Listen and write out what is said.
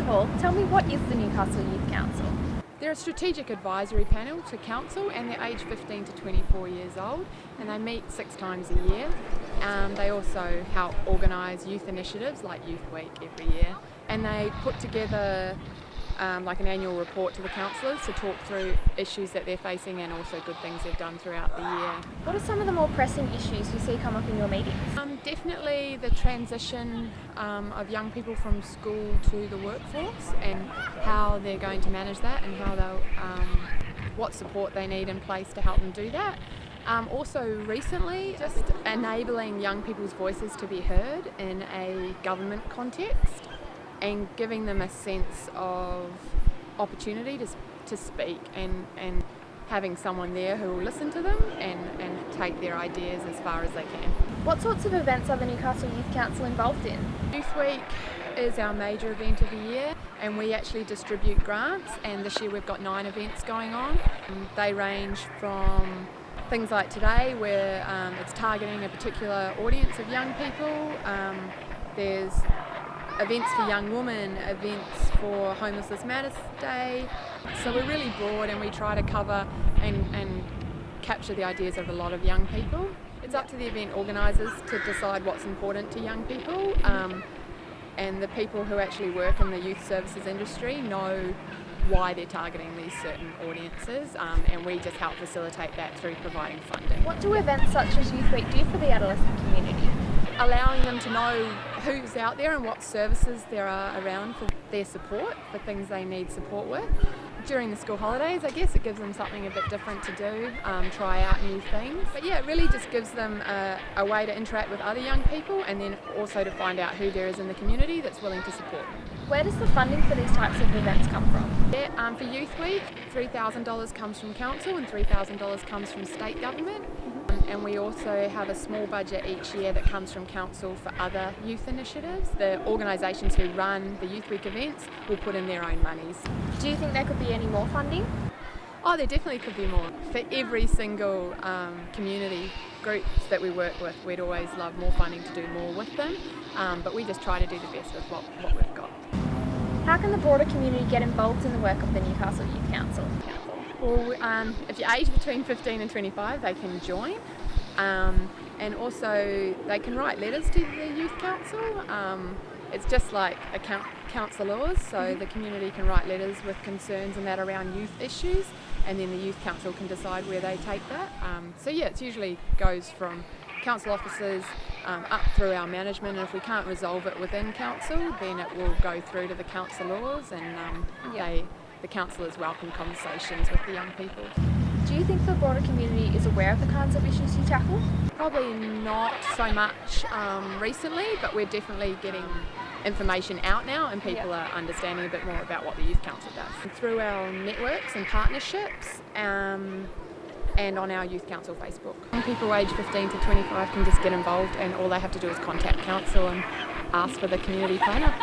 Paul, tell me, what is the Newcastle Youth Council? They're a strategic advisory panel to council, and they're aged 15 to 24 years old, and they meet 6 times a year. They also help organise youth initiatives like Youth Week every year, and they put together like an annual report to the councillors to talk through issues that they're facing and also good things they've done throughout the year. What are some of the more pressing issues you see come up in your meetings? Definitely the transition of young people from school to the workforce and how they're going to manage that, and how they'll what support they need in place to help them do that. Also recently, just enabling young people's voices to be heard in a government context and giving them a sense of opportunity to speak, and having someone there who will listen to them and take their ideas as far as they can. What sorts of events are the Newcastle Youth Council involved in? Youth Week is our major event of the year, and we actually distribute grants, and this year we've got 9 events going on. They range from things like today, where it's targeting a particular audience of young people. There's events for young women, events for Homelessness Matters Day. So we're really broad, and we try to cover and capture the ideas of a lot of young people. It's up to the event organisers to decide what's important to young people, and the people who actually work in the youth services industry know why they're targeting these certain audiences, and we just help facilitate that through providing funding. What do events such as Youth Week do for the adolescent community? Allowing them to know who's out there and what services there are around for their support, for things they need support with. During the school holidays, I guess it gives them something a bit different to do, try out new things. But yeah, it really just gives them a way to interact with other young people, and then also to find out who there is in the community that's willing to support them. Where does the funding for these types of events come from? Yeah, for Youth Week, $3,000 comes from council and $3,000 comes from state government. And we also have a small budget each year that comes from council for other youth initiatives. The organisations who run the Youth Week events will put in their own monies. Do you think there could be any more funding? Oh, there definitely could be more. For every single community groups that we work with, we'd always love more funding to do more with them, but we just try to do the best with what we've got. How can the broader community get involved in the work of the Newcastle Youth Council? Well, if you're aged between 15 and 25, they can join, and also they can write letters to the Youth Council. It's just like councillors, so the community can write letters with concerns and that around youth issues, and then the Youth Council can decide where they take that. So yeah, it usually goes from council officers up through our management, and if we can't resolve it within council, then it will go through to the councillors, and the councillors welcome conversations with the young people. Do you think the broader community is aware of the kinds of issues you tackle? Probably not so much recently, but we're definitely getting information out now, and people are understanding a bit more about what the Youth Council does. Through our networks and partnerships, and on our Youth Council Facebook. People aged 15 to 25 can just get involved, and all they have to do is contact council and ask for the community planner.